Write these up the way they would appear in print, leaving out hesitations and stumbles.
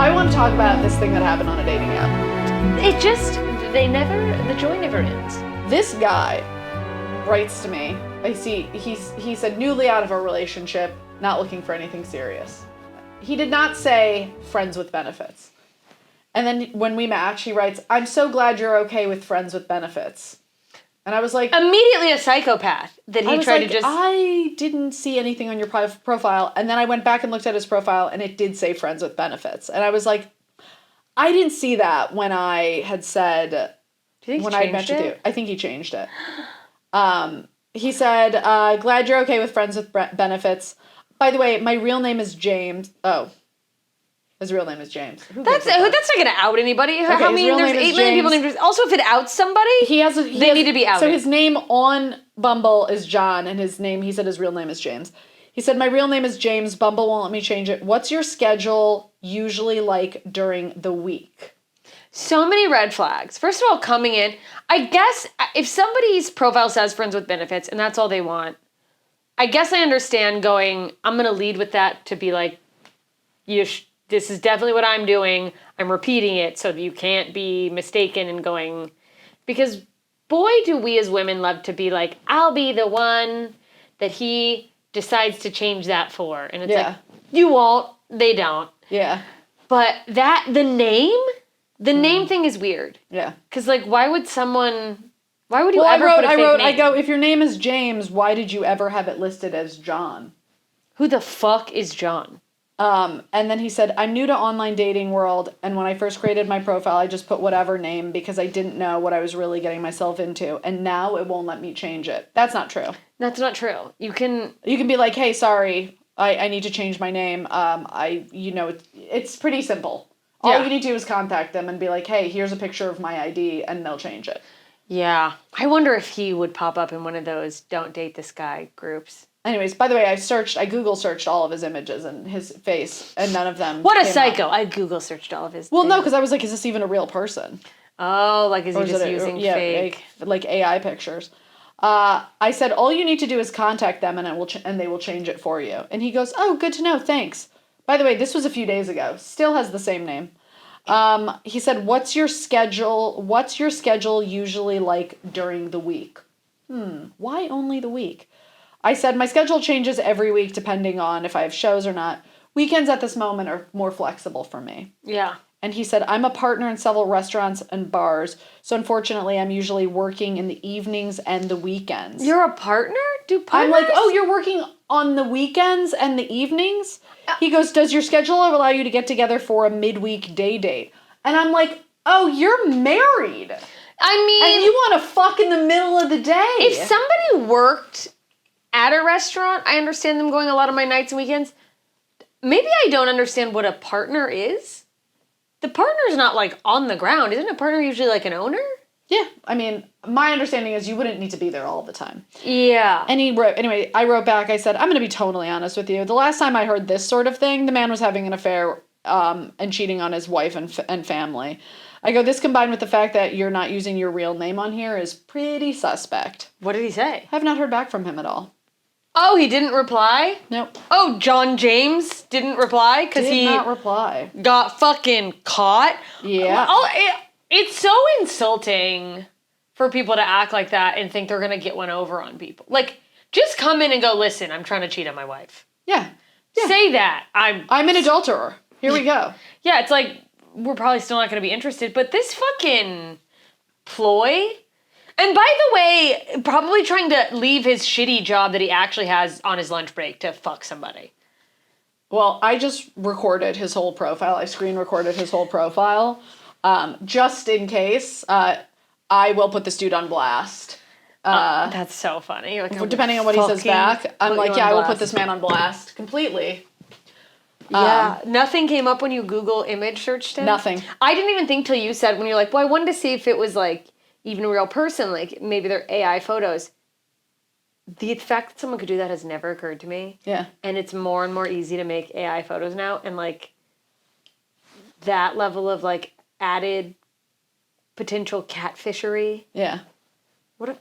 I want to talk about this thing that happened on a dating app. The joy never ends. This guy writes to me. I see he said newly out of a relationship, not looking for anything serious. He did not say friends with benefits. And then when we match, he writes, I'm so glad you're okay with friends with benefits. And I was like... Immediately a psychopath that he tried to just... I didn't see anything on your profile. And then I went back and looked at his profile, and it did say friends with benefits. And I was like, I didn't see that when I had said... Do you think when he I changed met with it? you. I think he changed it. He said, glad you're okay with friends with benefits. By the way, my real name is James. Oh. His real name is James. That's not going to out anybody. Okay, I mean, there's 8 million people named James. Also, if it outs somebody, they need to be outed. So his name on Bumble is John, and he said his real name is James. He said, my real name is James. Bumble won't let me change it. What's your schedule usually like during the week? So many red flags. First of all, coming in, I guess if somebody's profile says friends with benefits and that's all they want, I guess I understand going, I'm going to lead with that to be like, this is definitely what I'm doing. I'm repeating it so that you can't be mistaken and going, because boy, do we as women love to be like, I'll be the one that he decides to change that for. And it's like, you won't. They don't. Yeah. But the name thing is weird. Yeah. Because, like, why would you ever put a fake name? I go, if your name is James, why did you ever have it listed as John? Who the fuck is John? And then he said, I'm new to online dating world, and when I first created my profile, I just put whatever name because I didn't know what I was really getting myself into, and now it won't let me change it. That's not true. That's not true. You can be like, hey, sorry, I need to change my name. It's pretty simple. All you need to do is contact them and be like, hey, here's a picture of my ID, and they'll change it. Yeah. I wonder if he would pop up in one of those don't date this guy groups. Anyways, by the way, I Google searched all of his images and his face, and none of them. What a psycho! I Google searched all of his. Well, no, because I was like, is this even a real person? Oh, like is he just using fake like AI pictures? I said all you need to do is contact them, and they will change it for you. And he goes, oh, good to know, thanks. By the way, this was a few days ago. Still has the same name. He said, what's your schedule usually like during the week? Why only the week? I said, my schedule changes every week depending on if I have shows or not. Weekends at this moment are more flexible for me. Yeah. And he said, I'm a partner in several restaurants and bars, so unfortunately I'm usually working in the evenings and the weekends. You're a partner? Do partners? I'm like, oh, you're working on the weekends and the evenings? He goes, does your schedule allow you to get together for a midweek day date? And I'm like, oh, you're married. I mean... And you want to fuck in the middle of the day. If somebody worked at a restaurant, I understand them going a lot of my nights and weekends. Maybe I don't understand what a partner is. The partner's not, like, on the ground. Isn't a partner usually, like, an owner? Yeah. I mean, my understanding is you wouldn't need to be there all the time. Yeah. And I wrote back, I said, I'm going to be totally honest with you. The last time I heard this sort of thing, the man was having an affair and cheating on his wife and family. I go, this combined with the fact that you're not using your real name on here is pretty suspect. What did he say? I have not heard back from him at all. Oh, he didn't reply? Nope. Oh, John James didn't reply because he did not reply. Got fucking caught? Yeah. It's so insulting for people to act like that and think they're going to get one over on people. Like, just come in and go, listen, I'm trying to cheat on my wife. Yeah. Say that. I'm an adulterer. Here we go. Yeah, it's like, we're probably still not going to be interested, but this fucking ploy... And by the way, probably trying to leave his shitty job that he actually has on his lunch break to fuck somebody. Well, I just recorded his whole profile. I screen recorded his whole profile. Just in case, I will put this dude on blast. That's so funny. Like, depending on what he says back, I'm like, yeah, I will put this man on blast completely. Yeah, nothing came up when you Google image searched him? Nothing. I didn't even think till you said, when you're like, well, I wanted to see if it was like, even a real person, like maybe they're AI photos. The fact that someone could do that has never occurred to me. Yeah. And it's more and more easy to make AI photos now. And like that level of like added potential catfishery. Yeah.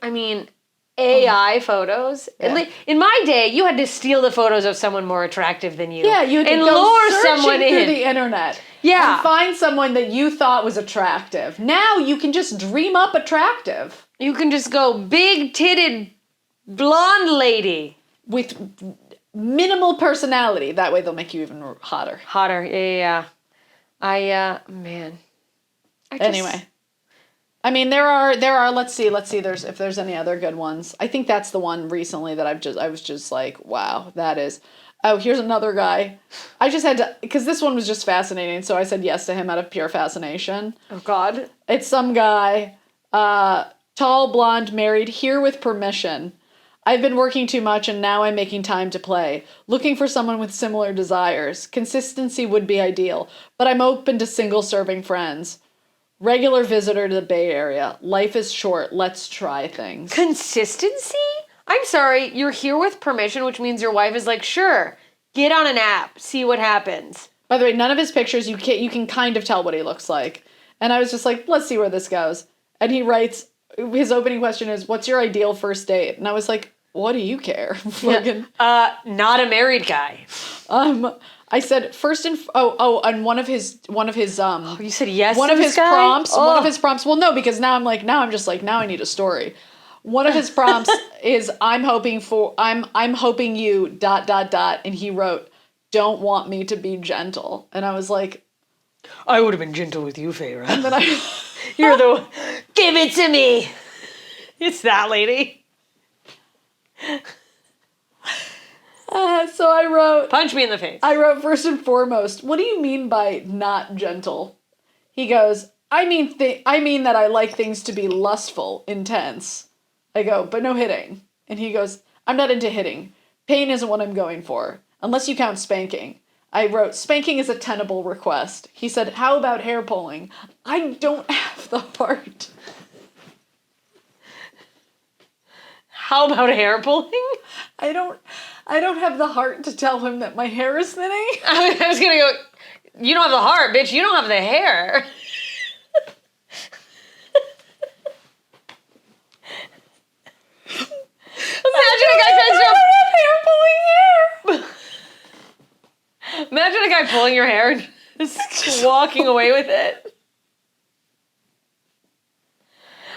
I mean, AI photos. Yeah. In my day, you had to steal the photos of someone more attractive than you. Yeah, you had to and go lure searching someone through in. the internet. Yeah. And find someone that you thought was attractive. Now you can just dream up attractive. You can just go big-titted blonde lady. With minimal personality. That way they'll make you even hotter. Hotter, yeah. Man. Anyway. I mean, there are. Let's see. If there's any other good ones. I think that's the one recently that I was just like, wow, that is. Oh, here's another guy. I just had to, because this one was just fascinating, so I said yes to him out of pure fascination. Oh, God. It's some guy, tall, blonde, married, here with permission. I've been working too much and now I'm making time to play. Looking for someone with similar desires. Consistency would be ideal, but I'm open to single-serving friends. Regular visitor to the Bay Area. Life is short. Let's try things. Consistency? I'm sorry, you're here with permission, which means your wife is like, sure, get on an app, see what happens. By the way, none of his pictures, you can kind of tell what he looks like. And I was just like, let's see where this goes. And he writes, his opening question is, what's your ideal first date? And I was like, what do you care? Fucking. Not a married guy. I said and one of his You said yes one to of this his guy? prompts Oh. one of his prompts, well, no, because now I'm just like, now I need a story. One of his prompts is I'm hoping you ... and he wrote, don't want me to be gentle. And I was like, I would have been gentle with you, Feyre. and then You're the one. Give it to me. It's that lady. so I wrote, Punch me in the face. first and foremost, what do you mean by not gentle? He goes, I mean that I like things to be lustful, intense. I go, but no hitting. And he goes, I'm not into hitting. Pain isn't what I'm going for, unless you count spanking. I wrote, spanking is a tenable request. He said, how about hair pulling? I don't have the heart. How about hair pulling? I don't have the heart to tell him that my hair is thinning. I was gonna go, you don't have the heart, bitch. You don't have the hair. Imagine a guy tries to hair pulling hair. Imagine a guy pulling your hair and just walking away with it.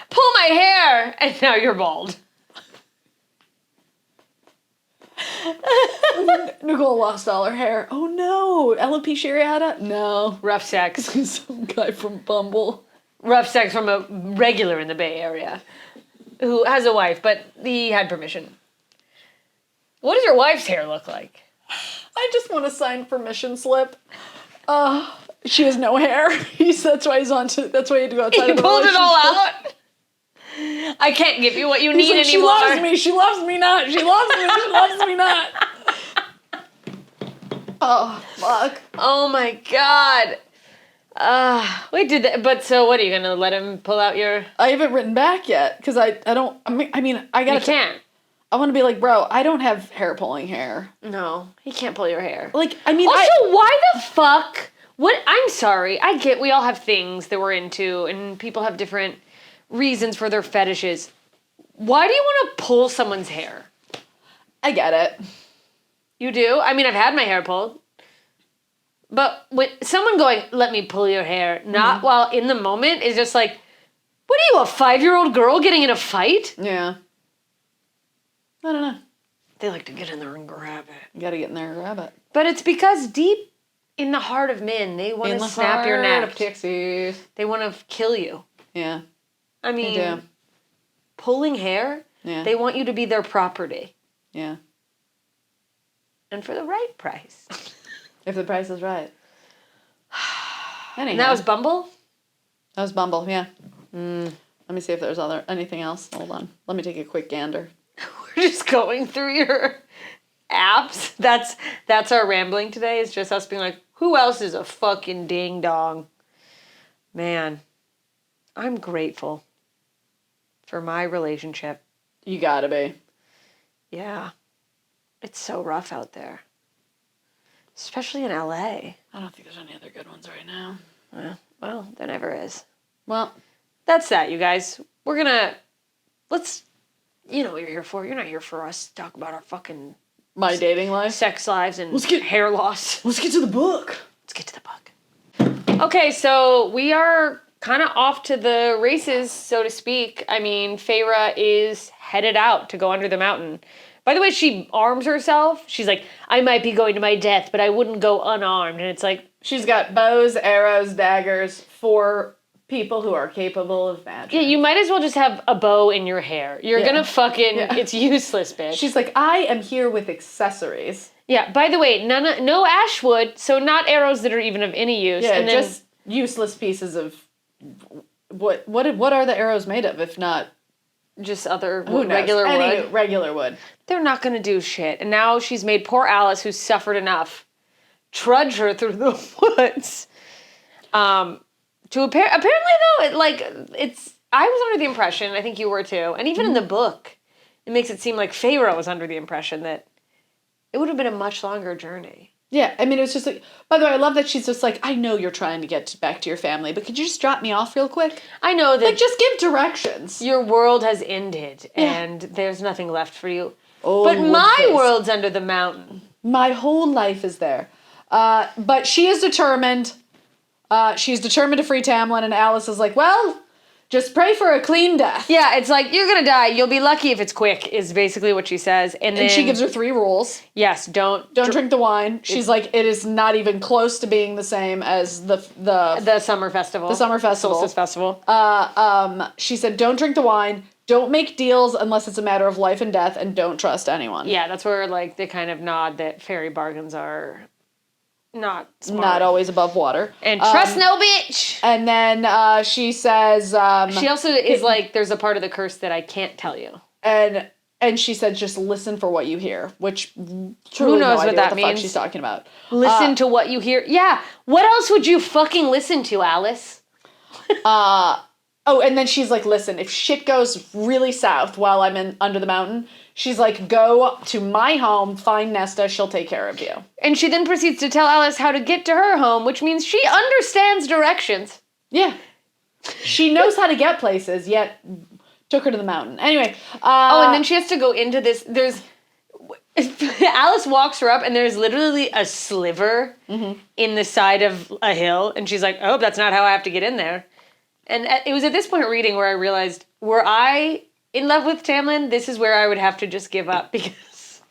Pull my hair, and now you're bald. Nicole lost all her hair. Oh no, alopecia areata? No. Rough sex. Some guy from Bumble. Rough sex from a regular in the Bay Area who has a wife, but he had permission. What does your wife's hair look like? I just want a signed permission slip. She has no hair. That's why he had to go outside He of the pulled it all relationship. out. I can't give you what you He's need like, anymore. She loves me. She loves me not. She loves me. She loves me not. Oh, fuck. Oh my god. But so what, are you gonna let him pull out your... I haven't written back yet, because I gotta... You can't. I want to be like, bro, I don't have hair pulling hair. No, he can't pull your hair. Also, why the fuck? I'm sorry, I get we all have things that we're into, and people have different reasons for their fetishes. Why do you want to pull someone's hair? I get it. You do? I mean, I've had my hair pulled. But when someone going, let me pull your hair, not while in the moment, is just like, what are you, a 5-year-old girl getting in a fight? Yeah. I don't know. They like to get in there and grab it. You gotta get in there and grab it. But it's because deep in the heart of men, they want to snap your neck. Of pixies. They want to kill you. Yeah. I mean, They do. pulling hair, Yeah. they want you to be their property. Yeah. And for the right price. If the price is right. Anyhow. And that was Bumble? That was Bumble, yeah. Let me see if there's anything else. Hold on. Let me take a quick gander. We're just going through your apps. That's our rambling today. It's just us being like, who else is a fucking ding dong? Man, I'm grateful for my relationship. You gotta be. Yeah. It's so rough out there. Especially in LA. I don't think there's any other good ones right now. Well, there never is. Well, That's that, you guys. Let's you know what you're here for. You're not here for us to talk about our fucking My dating life. sex lives and hair loss. Let's get to the book. Let's get to the book. Okay, so we are kind of off to the races, so to speak. I mean, Feyre is headed out to go under the mountain. By the way, she arms herself. She's like, I might be going to my death, but I wouldn't go unarmed. And it's like... She's got bows, arrows, daggers for people who are capable of magic. Yeah, you might as well just have a bow in your hair. You're gonna fucking... Yeah. It's useless, bitch. She's like, I am here with accessories. Yeah, by the way, no ash wood, so not arrows that are even of any use. Yeah, and then, just useless pieces of... What are the arrows made of, if not... Just other regular wood. Regular wood. They're not going to do shit. And now she's made poor Alice, who's suffered enough, trudge her through the woods. Apparently though, I was under the impression, I think you were too, and even in the book, it makes it seem like Feyre was under the impression that it would have been a much longer journey. Yeah, I mean, it was just like... By the way, I love that she's just like, I know you're trying to get back to your family, but could you just drop me off real quick? I know that... Like, just give directions. Your world has ended, and there's nothing left for you. Oh, but my world's under the mountain. My whole life is there. But she is determined. She's determined to free Tamlin, and Alice is like, well... Just pray for a clean death. Yeah, it's like, you're gonna die. You'll be lucky if it's quick, is basically what she says. And then she gives her 3 rules. Yes, don't drink the wine. She's like, it is not even close to being the same as the summer festival. The summer festival. Solstice festival. She said, don't drink the wine. Don't make deals unless it's a matter of life and death, and don't trust anyone. Yeah, that's where like they kind of nod that fairy bargains are not smart. Not always above water. And trust no bitch. And then she says... she also is like, there's a part of the curse that I can't tell you. And she said, just listen for what you hear, which truly who knows no idea what that the means. fuck she's talking about. Listen to what you hear. Yeah. What else would you fucking listen to, Alice? Oh, and then she's like, listen, if shit goes really south while I'm under the mountain, she's like, go to my home, find Nesta, she'll take care of you. And she then proceeds to tell Alice how to get to her home, which means she understands directions. Yeah. She knows how to get places, yet took her to the mountain. Anyway. And then she has to go into this, Alice walks her up and there's literally a sliver in the side of a hill. And she's like, oh, that's not how I have to get in there. And it was at this point reading where I realized, were I in love with Tamlin, this is where I would have to just give up because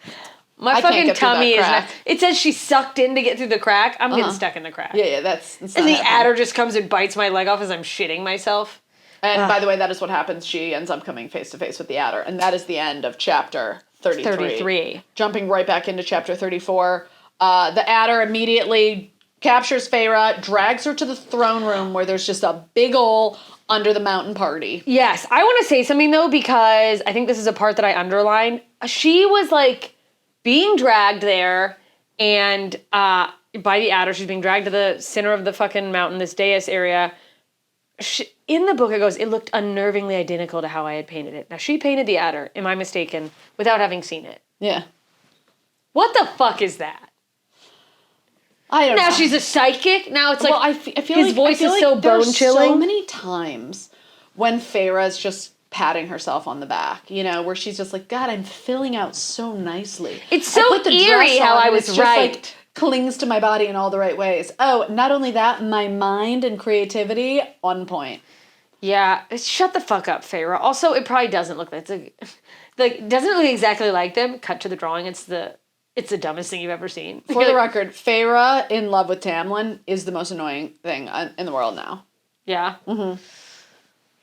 my fucking tummy is not... It says she sucked in to get through the crack. I'm getting stuck in the crack. Yeah, that's and the adder just comes and bites my leg off as I'm shitting myself. And by the way, that is what happens. She ends up coming face to face with the adder. And that is the end of chapter 33. Jumping right back into chapter 34. The adder immediately... captures Feyre, drags her to the throne room where there's just a big ol' under the mountain party. Yes, I want to say something though because I think this is a part that I underlined. She was like being dragged there and by the adder, she's being dragged to the center of the fucking mountain, this dais area. In the book it goes, it looked unnervingly identical to how I had painted it. Now she painted the adder, am I mistaken, without having seen it? Yeah. What the fuck is that? I don't know. Now she's a psychic. Now it's like I feel his voice is so bone chilling. So many times when Feyre's just patting herself on the back, you know, where she's just like, God, I'm filling out so nicely. It's so eerie how I was right. Just, like, clings to my body in all the right ways. Oh, not only that, my mind and creativity on point. Yeah, shut the fuck up, Feyre. Also, it probably doesn't look like doesn't look exactly like them. Cut to the drawing. It's the dumbest thing you've ever seen. For the record, Feyre in love with Tamlin is the most annoying thing in the world now. Yeah? Mm-hmm.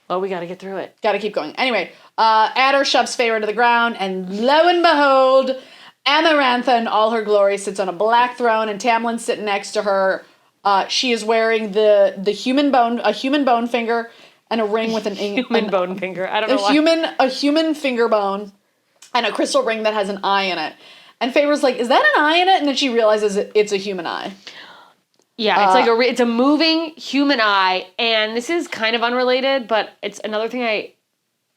Well, we gotta get through it. Gotta keep going. Anyway, Attors shoves Feyre to the ground, and lo and behold, Amarantha in all her glory sits on a black throne, and Tamlin's sitting next to her. She is wearing a human bone finger, and a ring with bone finger. I don't know why. A human finger bone, and a crystal ring that has an eye in it. And Feyre's like, is that an eye in it? And then she realizes it's a human eye. Yeah, it's a moving human eye. And this is kind of unrelated, but it's another thing I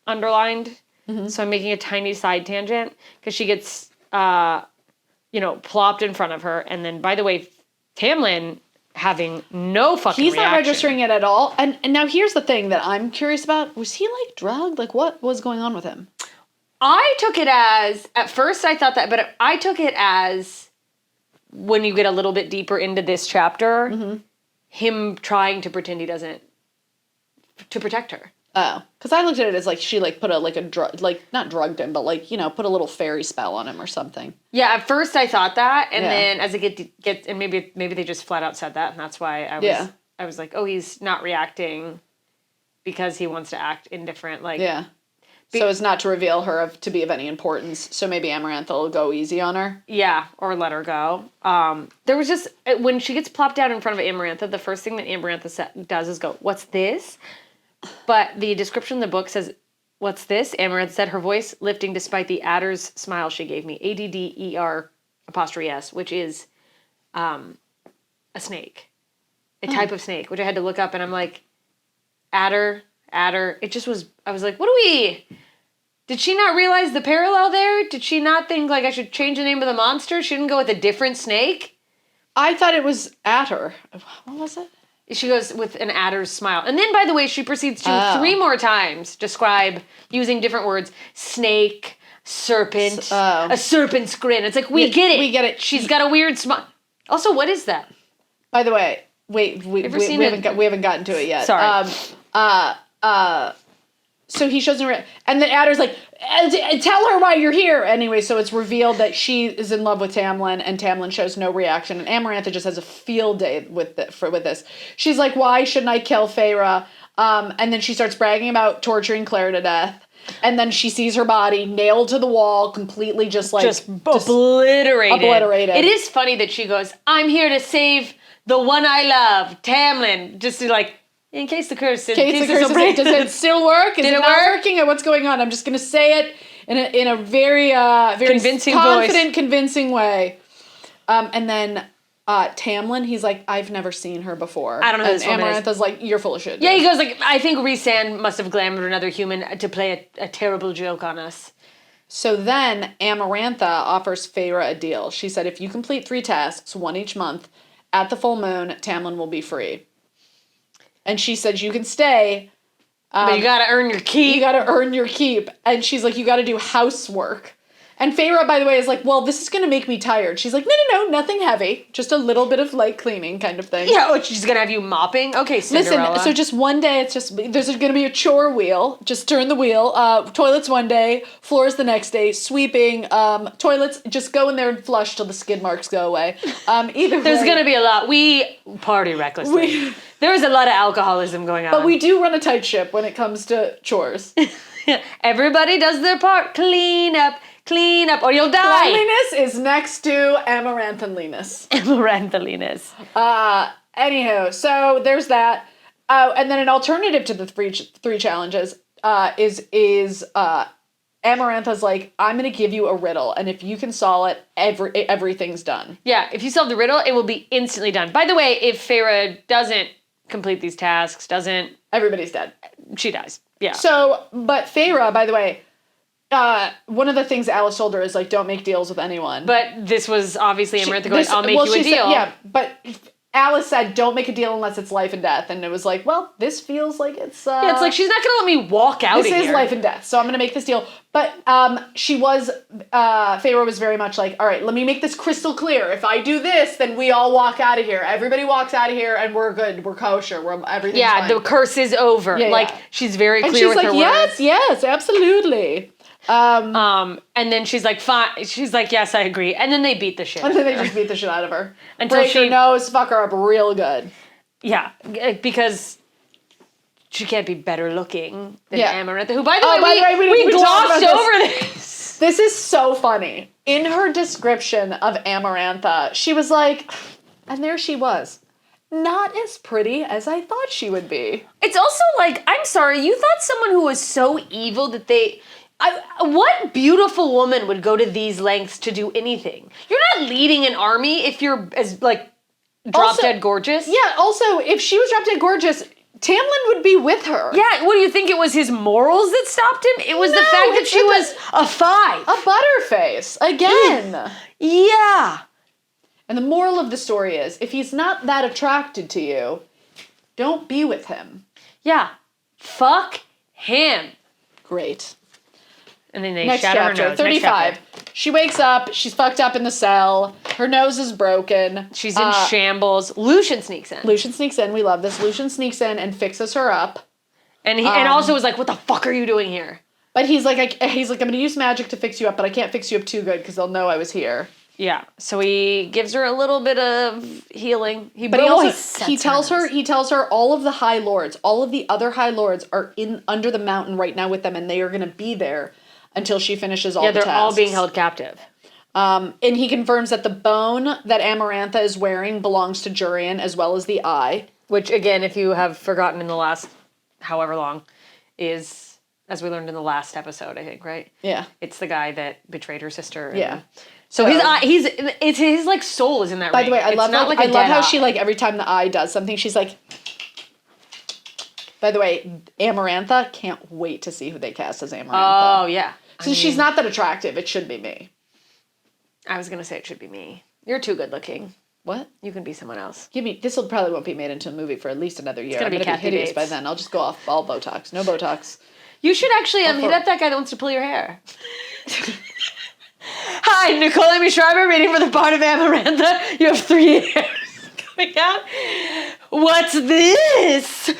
underlined. Mm-hmm. So I'm making a tiny side tangent. Because she gets, plopped in front of her. And then, by the way, Tamlin having no fucking He's reaction. not registering it at all. And now here's the thing that I'm curious about. Was he, drugged? What was going on with him? I took it as, at first I thought that, but I took it as, when you get a little bit deeper into this chapter, him trying to pretend he doesn't, to protect her. Oh, because I looked at it as like she like put a drug, like not drugged him, but like, you know, put a little fairy spell on him or something. Yeah, at first I thought that, and Yeah. then as it gets, and maybe they just flat out said that, and that's why I was like, oh, he's not reacting because he wants to act indifferent, like. Yeah. So as not to reveal her to be of any importance. So maybe Amarantha will go easy on her. Yeah, or let her go. There was just, when she gets plopped down in front of Amarantha, the first thing that Amarantha does is go, "What's this?" But the description in the book says, "What's this?" Amarantha said, her voice lifting despite the Attors smile she gave me. ADDER''S, which is a snake. A type of snake, which I had to look up, and I'm like, Adder. It just was, I was like, did she not realize the parallel there? Did she not think, like, I should change the name of the monster? She didn't go with a different snake? I thought it was Attor. What was it? She goes with an Adder's smile. And then, by the way, she proceeds to 3 more times describe, using different words, snake, serpent, a serpent's grin. It's like, we get it. We get it. She's got a weird smile. Also, what is that? By the way, wait, we haven't gotten to it yet. Sorry. So he shows her, and the Adder's like, tell her why you're here. Anyway, so it's revealed that she is in love with Tamlin, and Tamlin shows no reaction, and Amarantha just has a field day with this. She's like, why shouldn't I kill Feyre? And then she starts bragging about torturing Claire to death. And then she sees her body nailed to the wall, completely just obliterated. Obliterated. It is funny that she goes, I'm here to save the one I love, Tamlin. Just to like, in case the curse does it still work? Is it not working? What's going on? I'm just going to say it in a very convincing confident, voice. Convincing way. And then Tamlin, he's like, I've never seen her before. I don't know who this woman is. Amarantha's like, you're full of shit. Yeah, he goes like, I think Rhysand must have glamored another human to play a terrible joke on us. So then Amarantha offers Feyre a deal. She said, if you complete 3 tasks, 1 each month, at the full moon, Tamlin will be free. And she said, you can stay. But you gotta earn your keep. You gotta earn your keep. And she's like, you gotta do housework. And Feyre, by the way, is like, well, this is gonna make me tired. She's like, no, nothing heavy. Just a little bit of light cleaning kind of thing. Yeah, she's gonna have you mopping? Okay, Cinderella. Listen, so just one day, there's gonna be a chore wheel. Just turn the wheel. Toilets one day, floors the next day, sweeping, toilets, just go in there and flush till the skid marks go away. There's gonna be a lot. We party recklessly. There's a lot of alcoholism going on. But we do run a tight ship when it comes to chores. Everybody does their part. Clean up, or you'll die. Cleanliness is next to Amaranthaliness. Amaranthaliness. Anywho, so there's that. And then an alternative to the three challenges is Amarantha's like, I'm going to give you a riddle, and if you can solve it, everything's done. Yeah, if you solve the riddle, it will be instantly done. By the way, if Feyre doesn't complete these tasks, everybody's dead. She dies. Yeah. So, but Feyre, by the way, one of the things Alice told her is like, don't make deals with anyone. But this was obviously Amarantha going, I'll make you a deal. Yeah, but Alice said, don't make a deal unless it's life and death. And it was like, well, this feels like it's... yeah, it's like, she's not going to let me walk out of here. This is life and death, so I'm going to make this deal. But Feyre was very much like, all right, let me make this crystal clear. If I do this, then we all walk out of here. Everybody walks out of here, and we're good. We're kosher. Everything's fine. The curse is over. Yeah. She's very clear with her words. And she's like, yes, absolutely. And then she's like, fine. She's like, yes, I agree. And then they beat the shit out of her. And then they just beat the shit out of her. Until break her nose, fuck her up real good. Yeah, because she can't be better looking than Amarantha, who, by the way, we glossed over this. This is so funny. In her description of Amarantha, she was like, and there she was. Not as pretty as I thought she would be. It's also like, I'm sorry, you thought someone who was so evil that what beautiful woman would go to these lengths to do anything? You're not leading an army if you're as, like, drop-dead gorgeous. Yeah, also, if she was drop-dead gorgeous, Tamlin would be with her. Yeah, what do you think? It was his morals that stopped him? It was the fact that she was a 5. A butterface. Again. Yeah. And the moral of the story is, if he's not that attracted to you, don't be with him. Yeah. Fuck him. Great. And then they Next shatter chapter, her nose. 35. Next chapter. She wakes up. She's fucked up in the cell. Her nose is broken. She's in shambles. Lucian sneaks in. Lucian sneaks in. We love this. Lucian sneaks in and fixes her up. And and also was like, what the fuck are you doing here? But he's like, I'm going to use magic to fix you up, but I can't fix you up too good because they'll know I was here. Yeah. So he gives her a little bit of healing. He tells her all of the High Lords, all of the other High Lords are under the mountain right now with them, and they are going to be there until she finishes all the tasks. Yeah, they're all being held captive. And he confirms that the bone that Amarantha is wearing belongs to Jurian as well as the eye. Which, again, if you have forgotten in the last however long, is, as we learned in the last episode, I think, right? Yeah. It's the guy that betrayed her sister. Yeah. So his eye, his like soul is in that ring. By the way, I love how she, like, every time the eye does something, she's like... By the way, Amarantha, can't wait to see who they cast as Amarantha. Oh, yeah. Since she's not that attractive, it should be me. I was going to say it should be me. You're too good looking. What? You can be someone else. This probably won't be made into a movie for at least another year. It's going to be hideous by then. I'll just go off all Botox. No Botox. You should actually hit up that guy that wants to pull your hair. Hi, Nicole Amy Schreiber, reading for the part of Amarantha. You have 3 hairs coming out. What's this?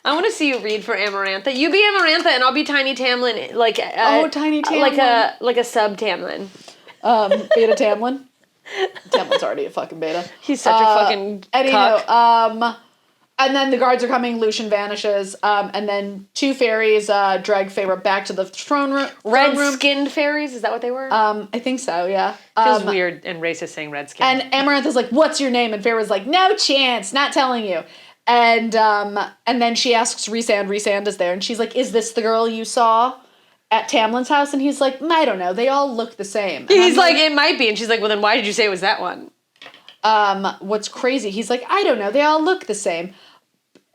I want to see you read for Amarantha. You be Amarantha and I'll be Tiny Tamlin, Tiny Tamlin, like a sub Tamlin. Beta Tamlin. Tamlin's already a fucking beta. He's such a fucking cuck. And then the guards are coming. Lucian vanishes, and then 2 fairies drag Feyre back to the throne room. Red-skinned fairies, is that what they were? I think so. Yeah. Feels weird and racist saying red skin. And Amarantha's like, "What's your name?" And Feyre's like, "No chance, not telling you." And then she asks Rhysand. Rhysand is there, and she's like, "Is this the girl you saw at Tamlin's house?" And he's like, "I don't know. They all look the same." And he's like, "It might be." And she's like, "Well, then why did you say it was that one?" What's crazy? He's like, "I don't know. They all look the same."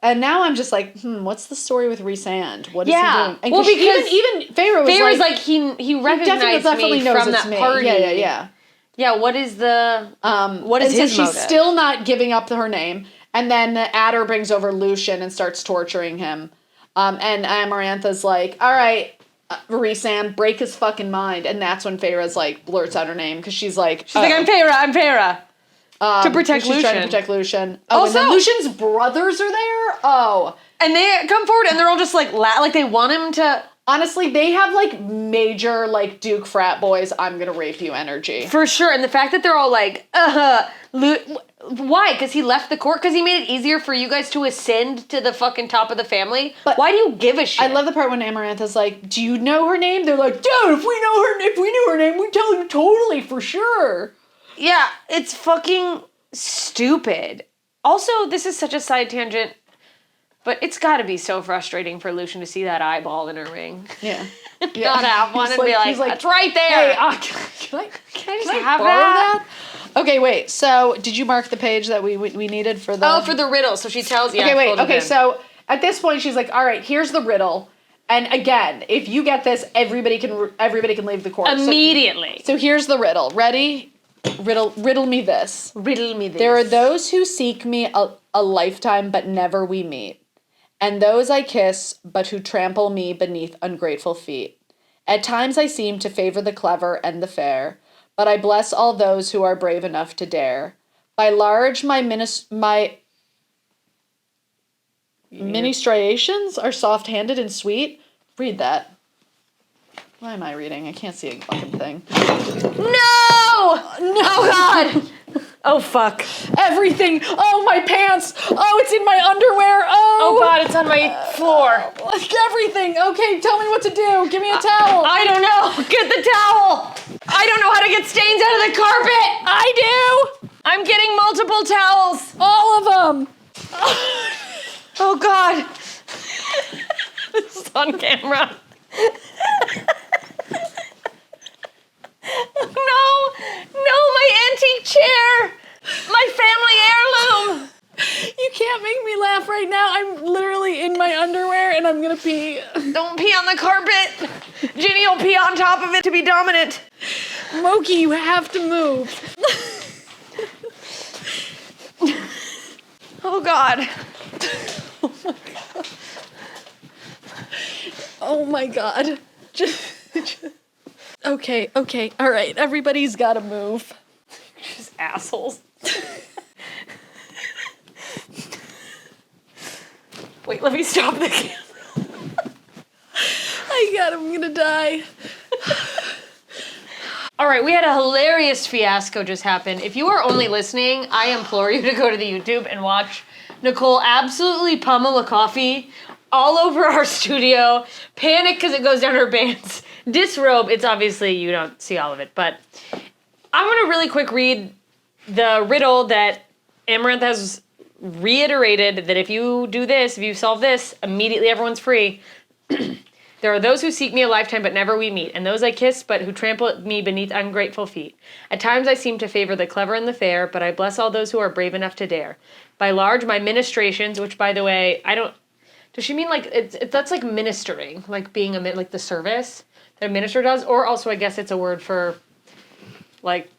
And now I'm just like, what's the story with Rhysand? What is he doing? And well, because even Feyre was like he recognized me from that party. Yeah. Yeah, what is the what is his motive? She's still not giving up her name. And then Attors brings over Lucian and starts torturing him. And Amarantha's like, all right, Rhysand, break his fucking mind. And that's when Feyre's like blurts out her name because she's like, I'm Feyre. To protect Lucian. She's trying to protect Lucian. Oh, and then Lucian's brothers are there? Oh. And they come forward and they're all just like, like they want him to... Honestly, they have like major like Duke frat boys, I'm gonna rape you energy. For sure. And the fact that they're all like, why? Because he left the court? Because he made it easier for you guys to ascend to the fucking top of the family? But why do you give a shit? I love the part when Amarantha's like, do you know her name? They're like, dude, if we knew her name, we'd tell you totally for sure. Yeah, it's fucking stupid. Also, this is such a side tangent, but it's gotta be so frustrating for Lucian to see that eyeball in her ring. Yeah. Not have one and be like, that's right there. Hey, can I just have borrow that? Okay, wait. So, did you mark the page that we needed for the... Oh, for the riddle. So she tells you. Okay, wait. Okay, so at this point, she's like, all right, here's the riddle. And again, if you get this, everybody can leave the court. Immediately. So here's the riddle. Ready? Riddle me this. Riddle me this. There are those who seek me a lifetime, but never we meet. And those I kiss, but who trample me beneath ungrateful feet. At times I seem to favor the clever and the fair, but I bless all those who are brave enough to dare. By large my ministrations are soft-handed and sweet. Read that. Why am I reading? I can't see a fucking thing. No! Oh, God! Oh, fuck. Everything. Oh, my pants. Oh, it's in my underwear. Oh, God, it's on my floor. Everything. Okay, tell me what to do. Give me a towel. I don't know. Get the towel. I don't know how to get stains out of the carpet. I do. I'm getting multiple towels. All of them. Oh, God. This is on camera. No, my antique chair, my family heirloom. You can't make me laugh right now. I'm literally in my underwear and I'm gonna pee. Don't pee on the carpet. Ginny will pee on top of it to be dominant. Moki, you have to move. Oh, God. Oh, my God. Oh my god. Okay, all right. Everybody's got to move. Just assholes. Wait, let me stop the camera. I'm gonna die. All right, we had a hilarious fiasco just happen. If you are only listening, I implore you to go to the YouTube and watch Nicole absolutely pummel a coffee all over our studio, panic because it goes down her pants, disrobe. It's obviously, you don't see all of it, but I'm going to really quick read the riddle that Amarantha has reiterated that if you do this, if you solve this, immediately everyone's free. There are those who seek me a lifetime but never we meet, and those I kiss but who trample me beneath ungrateful feet. At times I seem to favor the clever and the fair, but I bless all those who are brave enough to dare. By large, my ministrations, which by the way, does she mean like, that's like ministering, like being like the service that a minister does, or also I guess it's a word for like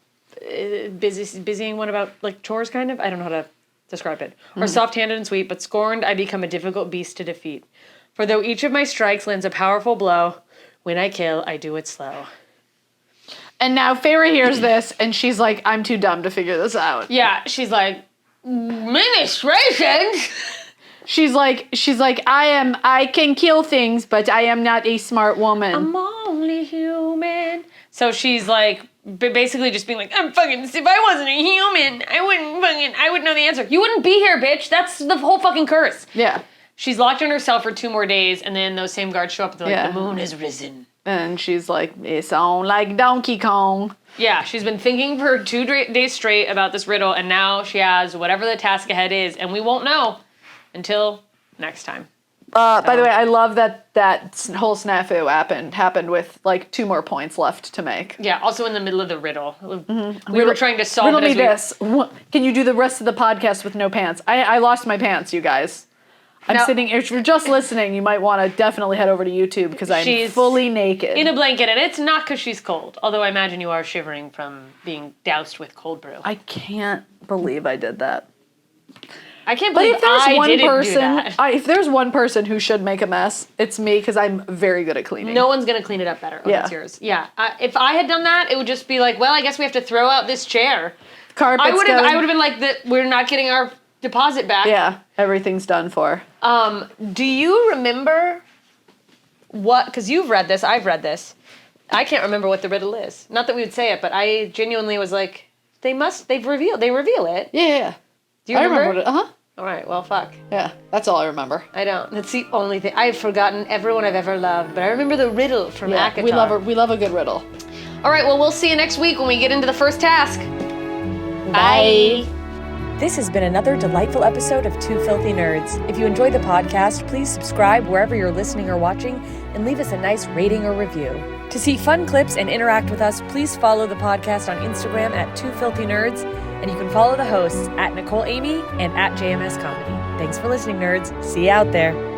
busying one about like chores kind of? I don't know how to describe it. Or soft-handed and sweet, but scorned I become a difficult beast to defeat. For though each of my strikes lands a powerful blow, when I kill, I do it slow. And now Farrah hears this, and she's like, I'm too dumb to figure this out. Yeah, she's like, ministrations? She's like, I can kill things, but I am not a smart woman. I'm only human. So she's like, basically just being like, if I wasn't a human, I wouldn't know the answer. You wouldn't be here, bitch. That's the whole fucking curse. Yeah. She's locked in herself for 2 more days, and then those same guards show up and they're like, the moon has risen. And she's like, it's on like Donkey Kong. Yeah, she's been thinking for 2 days straight about this riddle, and now she has whatever the task ahead is, and we won't know until next time. By the way, I love that whole snafu happened with like 2 more points left to make. Yeah, also in the middle of the riddle. We were trying to solve riddle it. Me this. Can you do the rest of the podcast with no pants? I lost my pants, you guys. I'm sitting, if you're just listening, you might want to definitely head over to YouTube because I'm fully naked. In a blanket, and it's not because she's cold. Although I imagine you are shivering from being doused with cold brew. I can't believe I did that. I can't believe I didn't do that. If there's one person who should make a mess, it's me because I'm very good at cleaning. No one's going to clean it up better. Oh, yeah. That's yours. Yeah. If I had done that, it would just be like, well, I guess we have to throw out this chair. Carpet's I would have been like, we're not getting our deposit back. Yeah, everything's done for. Do you remember what, because you've read this, I've read this. I can't remember what the riddle is. Not that we would say it, but I genuinely was like, they reveal it. Yeah. Do you remember? I remember it. Uh-huh. All right, well, fuck. Yeah, that's all I remember. I don't. That's the only thing. I've forgotten everyone I've ever loved, but I remember the riddle from ACOTAR. We love a good riddle. All right, well, we'll see you next week when we get into the first task. Bye. This has been another delightful episode of Two Filthy Nerds. If you enjoyed the podcast, please subscribe wherever you're listening or watching and leave us a nice rating or review. To see fun clips and interact with us, please follow the podcast on Instagram at Two Filthy Nerds, and you can follow the hosts at Nicole Amy and at JMS Comedy. Thanks for listening, nerds. See you out there.